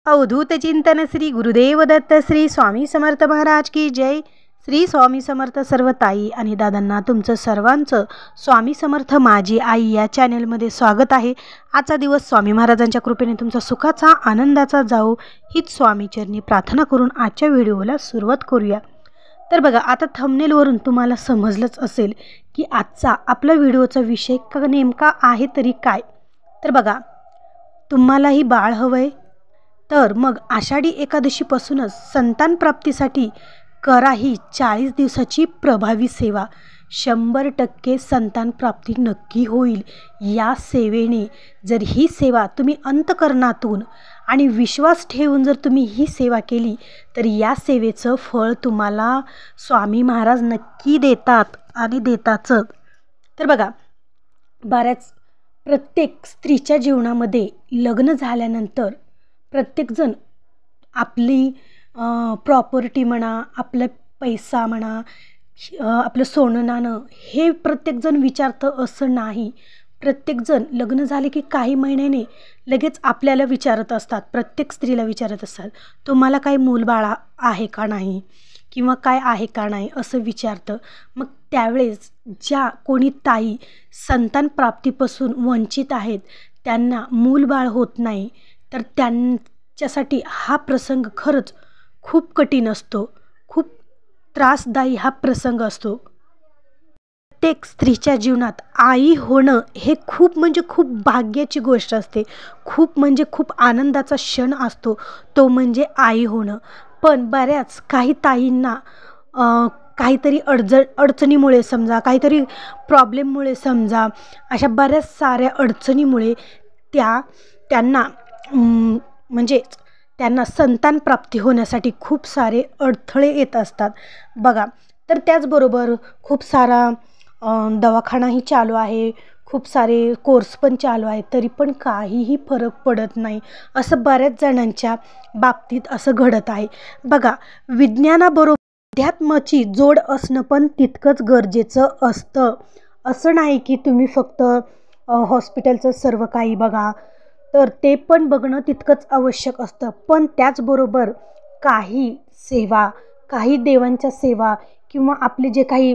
अवधूत चिंतन श्री गुरुदेव दत्त श्री स्वामी समर्थ महाराज की जय। श्री स्वामी समर्थ सर्व ताई आणि दादांना तुमचं सर्वांचं स्वामी समर्थ माझी आई या चॅनलमध्ये स्वागत आहे। आजचा दिवस स्वामी महाराजांच्या कृपेने तुमचा सुखाचा आनंदाचा जाओ हीच स्वामी चरणी प्रार्थना करून आजच्या व्हिडिओला सुरुवात करूया। तर बघा, आता थंबनेलवरून तुम्हाला समजलंच असेल की आजचा आपला व्हिडिओचा विषय नेमका आहे तरी काय। तर बघा, तुम्हालाही बाळ हवंय तर मग आषाढी एकादशीपासूनच संतान प्राप्तीसाठी करा ही 40 दिवसाची प्रभावी सेवा। 100% संतान प्राप्ती नक्की होईल। या सेवेने जर ही सेवा तुम्ही अंतःकरणातून आणि विश्वास ठेवून जर तुम्ही ही सेवा केली तर या सेवेचं फळ तुम्हाला स्वामी महाराज नक्की देतात आणि देताच। तर बघा, प्रत्येक स्त्रीच्या जीवनामध्ये लग्न झाल्यानंतर प्रत्येकजण आपली प्रॉपर्टी म्हणा, आपला पैसा म्हणा, आपलं सोनं नाणं हे प्रत्येकजण विचारतं असं नाही। प्रत्येकजण लग्न झाले की काही महिन्याने लगेच आपल्याला विचारत असतात, प्रत्येक स्त्रीला विचारत असतात, तुम्हाला काही मूलबाळ आहे का नाही किंवा काय आहे का नाही असं विचारतं। मग त्यावेळेस ज्या कोणी ताई संतान प्राप्तीपासून वंचित आहेत, त्यांना मूलबाळ होत नाही, तर त्यांच्यासाठी हा प्रसंग खरंच खूप कठीण असतो, खूप त्रासदायी हा प्रसंग असतो। प्रत्येक स्त्रीच्या जीवनात आई होणं हे खूप म्हणजे खूप भाग्याची गोष्ट असते, खूप म्हणजे खूप आनंदाचा क्षण असतो तो म्हणजे आई होणं। पण बऱ्याच काही ताईंना काहीतरी अडचणीमुळे समजा, काहीतरी प्रॉब्लेममुळे समजा, अशा बऱ्याच साऱ्या अडचणीमुळे त्यांना त्यांना संतान प्राप्ती होण्यासाठी खूप सारे अडथळे येत असतात बघा। तर त्याचबरोबर खूप सारा दवाखानाही चालू आहे, खूप सारे कोर्स पण चालू आहेत, तरी पण काहीही फरक पडत नाही, असं बऱ्याच जणांच्या बाबतीत असं घडत आहे बघा। विज्ञानाबरोबर अध्यात्माची जोड असणं पण तितकंच गरजेचं असतं। असं नाही की तुम्ही फक्त हॉस्पिटलचं सर्व काही बघा, तर ते पण बघणं तितकंच आवश्यक असतं, पण त्याचबरोबर काही सेवा, काही देवांच्या सेवा किंवा आपले जे काही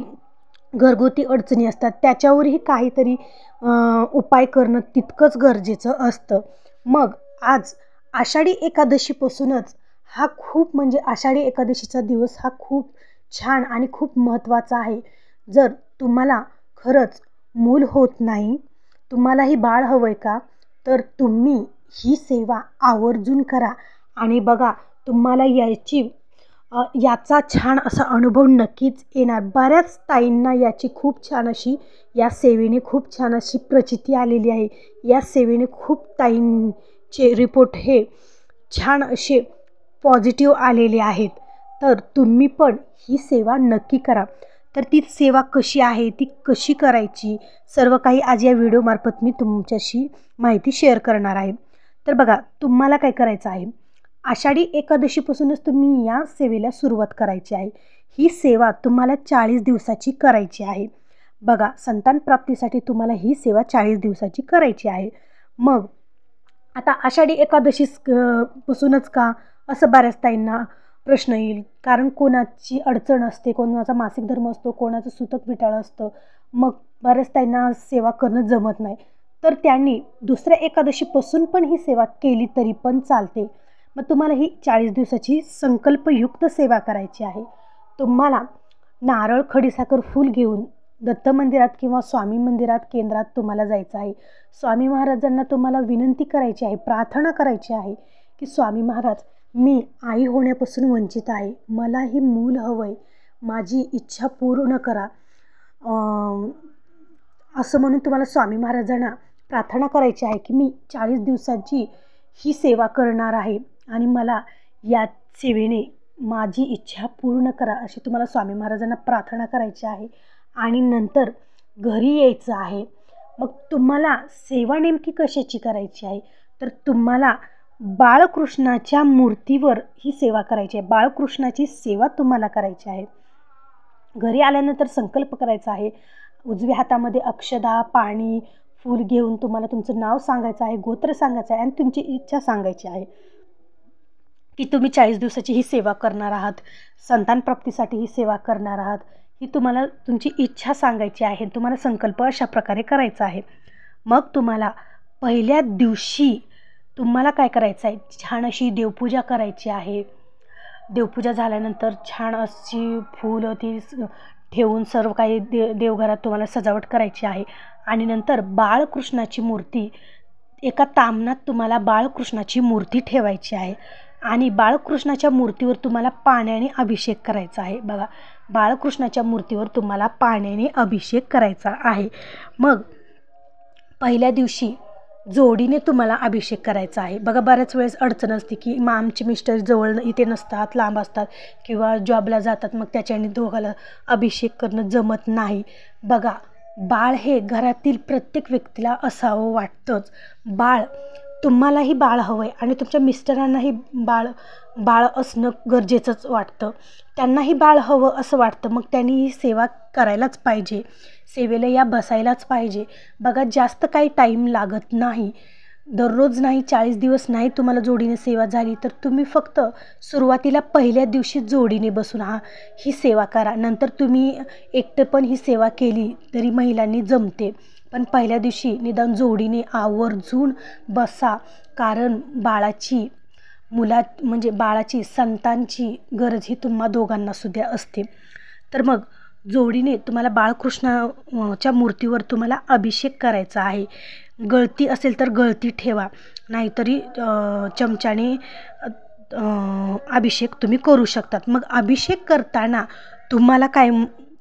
घरगुती अडचणी असतात त्याच्यावरही काहीतरी उपाय करणं तितकंच गरजेचं असतं। मग आज आषाढी एकादशीपासूनच हा खूप म्हणजे आषाढी एकादशीचा दिवस हा खूप छान आणि खूप महत्त्वाचा आहे। जर तुम्हाला खरंच मूल होत नाही, तुम्हालाही बाळ हवंय का, तर तुम्ही ही सेवा आवर्जून करा आणि बघा, तुम्हाला याचा छान असा अनुभव नक्कीच येणार। बऱ्याच ताईंना याची खूप छान अशी या सेवेने खूप छान अशी प्रचिती आलेली आहे। या सेवेने खूप ताईंचे रिपोर्ट हे छान असे पॉझिटिव्ह आलेले आहेत। तर तुम्ही पण ही सेवा नक्की करा। तर ती सेवा कशी आहे, ती कशी करायची, सर्व काही आज या व्हिडिओमार्फत मी तुमच्याशी माहिती शेअर करणार आहे। तर बघा, तुम्हाला काय करायचं आहे, आषाढी एकादशीपासूनच तुम्ही या सेवेला सुरुवात करायची आहे। ही सेवा तुम्हाला 40 दिवसाची करायची आहे बघा। संतान प्राप्तीसाठी तुम्हाला ही सेवा 40 दिवसाची करायची आहे। मग आता आषाढी एकादशी पासूनच का, असं बऱ्याच ताईंना प्रश्न येईल, कारण कोणाची अडचण असते, कोणाचा मासिक धर्म असतो, कोणाचं सुतक विटाळ असतं, मग बऱ्याच ताईंना सेवा करणं जमत नाही, तर त्यांनी दुसऱ्या एकादशीपासून पण ही सेवा केली तरी पण चालते। मग तुम्हाला ही 40 दिवसाची संकल्पयुक्त सेवा करायची आहे। तुम्हाला नारळ, खडीसाखर, फूल घेऊन दत्त मंदिरात किंवा स्वामी मंदिरात केंद्रात तुम्हाला जायचं आहे। स्वामी महाराजांना तुम्हाला विनंती करायची आहे, प्रार्थना करायची आहे की स्वामी महाराज, मी आई होण्यापासून वंचित आहे, मलाही मूल हवंय, माझी इच्छा पूर्ण करा, असं म्हणून तुम्हाला स्वामी महाराजांना प्रार्थना करायची आहे की मी 40 दिवसांची ही सेवा करणार आहे आणि मला या सेवेने माझी इच्छा पूर्ण करा, अशी तुम्हाला स्वामी महाराजांना प्रार्थना करायची आहे। आणि नंतर घरी यायचं आहे। मग तुम्हाला सेवा नेमकी कशाची करायची आहे, तर तुम्हाला बाळकृष्णाच्या मूर्तीवर ही सेवा करायची आहे। बाळकृष्णाची सेवा तुम्हाला करायची आहे। घरी आल्यानंतर संकल्प करायचा आहे, उजव्या हातामध्ये अक्षदा, पाणी, फूल घेऊन तुम्हाला तुमचं नाव सांगायचं आहे, गोत्र सांगायचं आहे आणि तुमची इच्छा सांगायची आहे। की तुम्ही 40 दिवसाची ही सेवा करणार आहात, संतान प्राप्तीसाठी ही सेवा करणार आहात, ही तुम्हाला तुमची इच्छा सांगायची आहे, तुम्हाला संकल्प अशा प्रकारे करायचा आहे. मग तुम्हाला पहिल्या दिवशी तुम्हाला काय करायचं आहे, छान अशी देवपूजा करायची आहे. देवपूजा झाल्यानंतर छान अशी फुलं ती ठेवून सर्व काही देवघरात तुम्हाला सजावट करायची आहे. आणि नंतर बाळकृष्णाची मूर्ती एका ताम्हणात तुम्हाला बाळकृष्णाची मूर्ती ठेवायची आहे आणि बाळकृष्णाच्या मूर्तीवर तुम्हाला पाण्याने अभिषेक करायचा आहे. बघा, बाळकृष्णाच्या मूर्तीवर तुम्हाला पाण्याने अभिषेक करायचा आहे. मग पहिल्या दिवशी जोडीने तुम्हाला अभिषेक करायचा आहे. बघा, बऱ्याच वेळेस अडचण असते की आमचे मिस्टर जवळ इथे नसतात, लांब असतात किंवा जॉबला जातात, मग त्याच्याने दोघाला अभिषेक करणं जमत नाही. बघा, बाळ हे घरातील प्रत्येक व्यक्तीला असावं वाटतंच. तुम्हालाही बाळ हवं आहे आणि तुमच्या मिस्टरांनाही बाळ असणं गरजेचंच वाटतं. त्यांनाही बाळ हवं असं वाटतं, मग त्यांनी ही सेवा करायलाच पाहिजे, सेवेला या बसायलाच पाहिजे. बघा, जास्त काही टाईम लागत नाही. दररोज नाही, 40 दिवस नाही तुम्हाला जोडीने सेवा झाली तर तुम्ही फक्त सुरुवातीला पहिल्या दिवशी जोडीने बसून ही सेवा करा. नंतर तुम्ही एकटं पण ही सेवा केली तरी महिलांनी जमते, पण पहिल्या दिवशी निदान जोडीने आवर्जून बसा, कारण बाळाची संतांची गरज ही तुम्हा दोघांना सुद्धा असते. तर मग जोडीने तुम्हाला बाळकृष्णाच्या मूर्तीवर तुम्हाला अभिषेक करायचा आहे. गळती असेल तर गळती ठेवा, नाहीतरी चमच्याने अभिषेक तुम्ही करू शकतात. मग अभिषेक करताना तुम्हाला काय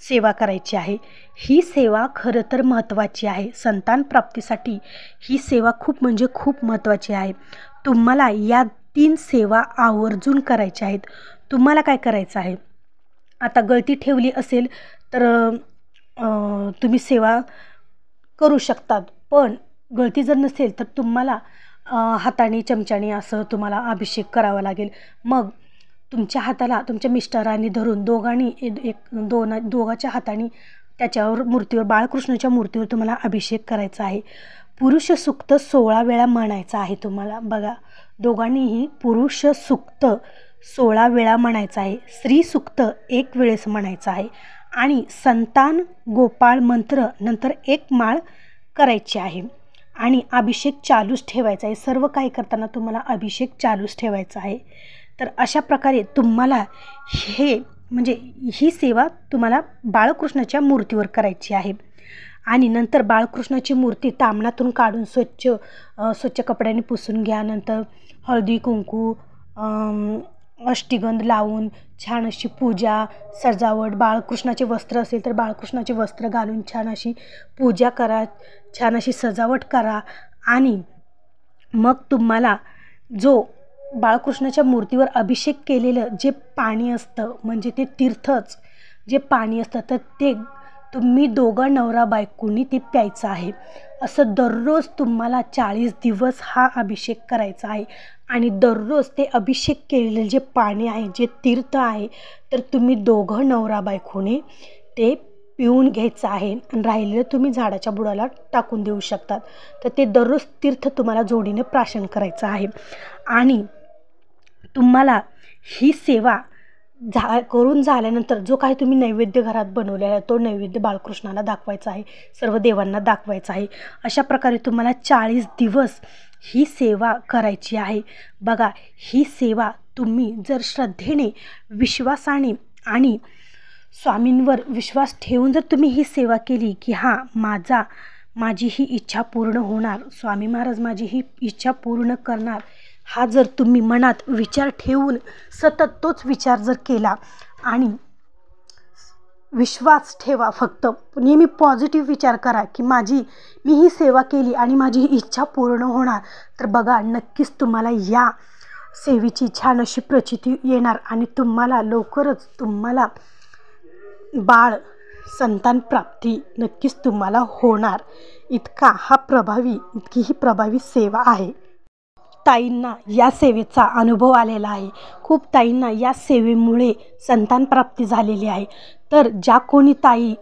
सेवा करायची आहे, ही सेवा खरं तर महत्त्वाची आहे. संतान प्राप्तीसाठी ही सेवा खूप महत्त्वाची आहे. तुम्हाला या 3 सेवा आवर्जून करायच्या आहेत. तुम्हाला काय करायचं आहे, आता गळती ठेवली असेल तर तुम्ही सेवा करू शकतात, पण गळती जर नसेल तर तुम्हाला हाताने चमच्याने असं तुम्हाला अभिषेक करावा लागेल. मग तुमच्या हाताला तुमच्या मिस्टरांनी धरून दोघाच्या हाताने त्याच्यावर मूर्तीवर बाळकृष्णाच्या मूर्तीवर तुम्हाला अभिषेक करायचा आहे. पुरुष सूक्त 16 वेळा म्हणायचं आहे तुम्हाला. बघा, दोघांनीही पुरुष सूक्त 16 वेळा म्हणायचं आहे. स्त्री सूक्त 1 वेळेस म्हणायचं आहे आणि संतान गोपाळ मंत्र नंतर 1 माळ करायची आहे आणि अभिषेक चालूच ठेवायचा आहे. सर्व काही करताना तुम्हाला अभिषेक चालूच ठेवायचा आहे. तर अशा प्रकारे तुम्हाला ही सेवा तुम्हाला बाळकृष्णाच्या मूर्तीवर करायची आहे. आणि नंतर बाळकृष्णाची मूर्ती ताम्हणातून काढून स्वच्छ कपड्याने पुसून घ्या. नंतर हळदी कुंकू अष्टगंध लावून छान अशी पूजा सजावट, बाळकृष्णाचे वस्त्र असेल तर बाळकृष्णाचे वस्त्र घालून छान अशी पूजा करा, छान अशी सजावट करा. आणि मग तुम्हाला जो बाळकृष्णाच्या मूर्तीवर अभिषेक केलेलं जे पाणी असतं, म्हणजे ते तीर्थच जे पाणी असतं, तर ते तुम्ही दोघं नवरा बायकोनी ते प्यायचं आहे. असं दररोज तुम्हाला 40 दिवस हा अभिषेक करायचा आहे. आणि दररोज ते अभिषेक केलेले जे पाणी आहे, जे तीर्थ आहे, तर तुम्ही दोघं नवरा बायकोने ते पिऊन घ्यायचं आहे आणि राहिलेलं तुम्ही झाडाच्या बुडाला टाकून देऊ शकतात. तर ते दररोज तीर्थ तुम्हाला जोडीने प्राशन करायचं आहे. आणि तुम्हाला ही सेवा करून झाल्यानंतर जो काही तुम्ही नैवेद्य घरात बनवलेला आहे तो नैवेद्य बाळकृष्णाला दाखवायचा आहे, सर्व देवांना दाखवायचा आहे. अशा प्रकारे तुम्हाला 40 दिवस ही सेवा करायची आहे. बघा, ही सेवा तुम्ही जर श्रद्धेने, विश्वासाने आणि स्वामींवर विश्वास ठेवून जर तुम्ही ही सेवा केली की माझी ही इच्छा पूर्ण होणार, स्वामी महाराज माझी ही इच्छा पूर्ण करणार, हा जर तुम्ही मनात विचार ठेवून सतत तोच विचार जर केला आणि विश्वास ठेवा, फक्त नेहमी पॉझिटिव्ह विचार करा की मी ही सेवा केली आणि माझी ही इच्छा पूर्ण होणार, तर बघा नक्कीच तुम्हाला या सेवेची छान अशी प्रचिती येणार आणि तुम्हाला लवकरच तुम्हाला बाळ संतान प्राप्ती नक्कीच तुम्हाला होणार. इतकी ही प्रभावी सेवा आहे. ताईंना या सेवेचा अनुभव आलेला आहे, खूप ताईंना या सेवेमुळे संतानप्राप्ती झालेली आहे. तर ज्या कोणी ताई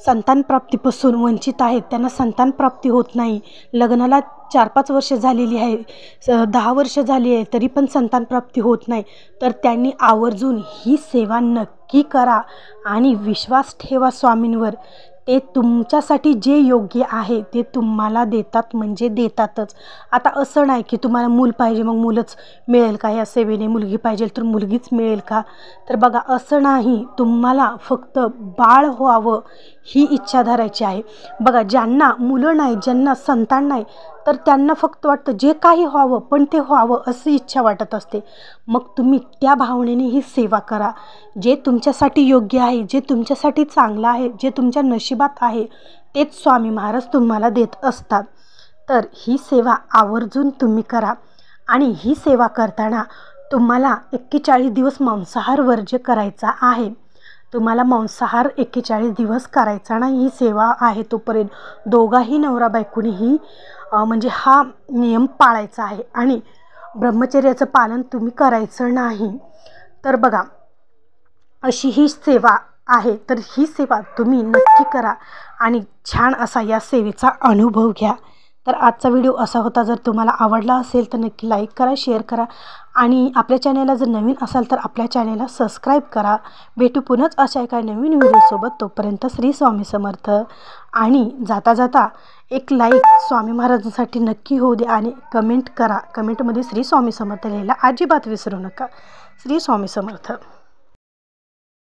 संतानप्राप्तीपासून वंचित आहेत, त्यांना संतानप्राप्ती होत नाही, लग्नाला 4-5 वर्ष झालेली आहे, 10 वर्ष झाली आहे, तरी पण संतानप्राप्ती होत नाही, तर त्यांनी आवर्जून ही सेवा नक्की करा आणि विश्वास ठेवा स्वामींवर. ते तुमच्यासाठी जे योग्य आहे ते तुम्हाला देतात, म्हणजे देतातच. आता असं नाही की तुम्हाला मूल पाहिजे मग मूलच मिळेल का या सेवेने, मुलगी पाहिजे तर मुलगीच मिळेल का. तर बघा, असं नाही, तुम्हाला फक्त बाळ व्हावं ही इच्छा धरायची आहे. बघा, ज्यांना मुलं नाही, ज्यांना संतान नाही, तर त्यांना फक्त वाटतं जे काही व्हावं पण ते व्हावं अशी इच्छा वाटत असते. मग तुम्ही त्या भावनेने ही सेवा करा. जे तुमच्यासाठी योग्य आहे, जे तुमच्यासाठी चांगलं आहे, जे तुमच्या नशिबात आहे, तेच स्वामी महाराज तुम्हाला देत असतात. तर ही सेवा आवर्जून तुम्ही करा. आणि ही सेवा करताना तुम्हाला 41 दिवस मांसाहार वर्ज्य करायचा आहे. तुम्हाला मांसाहार 41 दिवस करायचा नाही. ही सेवा आहे तोपर्यंत दोघाही नवरा बायकोनी ही म्हणजे हा नियम पाळायचा आहे आणि ब्रह्मचर्याचं पालन तुम्ही करायचं नाही. तर बघा, अशी ही सेवा आहे. तर ही सेवा तुम्ही नक्की करा आणि छान असा या सेवेचा अनुभव घ्या. तर आजचा व्हिडिओ असा होता. जर तुम्हाला आवडला असेल तर नक्की लाईक करा, शेअर करा आणि आपल्या चॅनलला जर नवीन असाल तर आपल्या चॅनलला सबस्क्राईब करा. भेटू पुन्हाच अशा एका नवीन व्हिडिओसोबत. तोपर्यंत श्री स्वामी समर्थ. आणि जाता जाता एक लाईक स्वामी महाराजांसाठी नक्की होऊ द्या आणि कमेंट करा. कमेंटमध्ये श्री स्वामी समर्थ लिहायला अजिबात विसरू नका. श्री स्वामी समर्थ.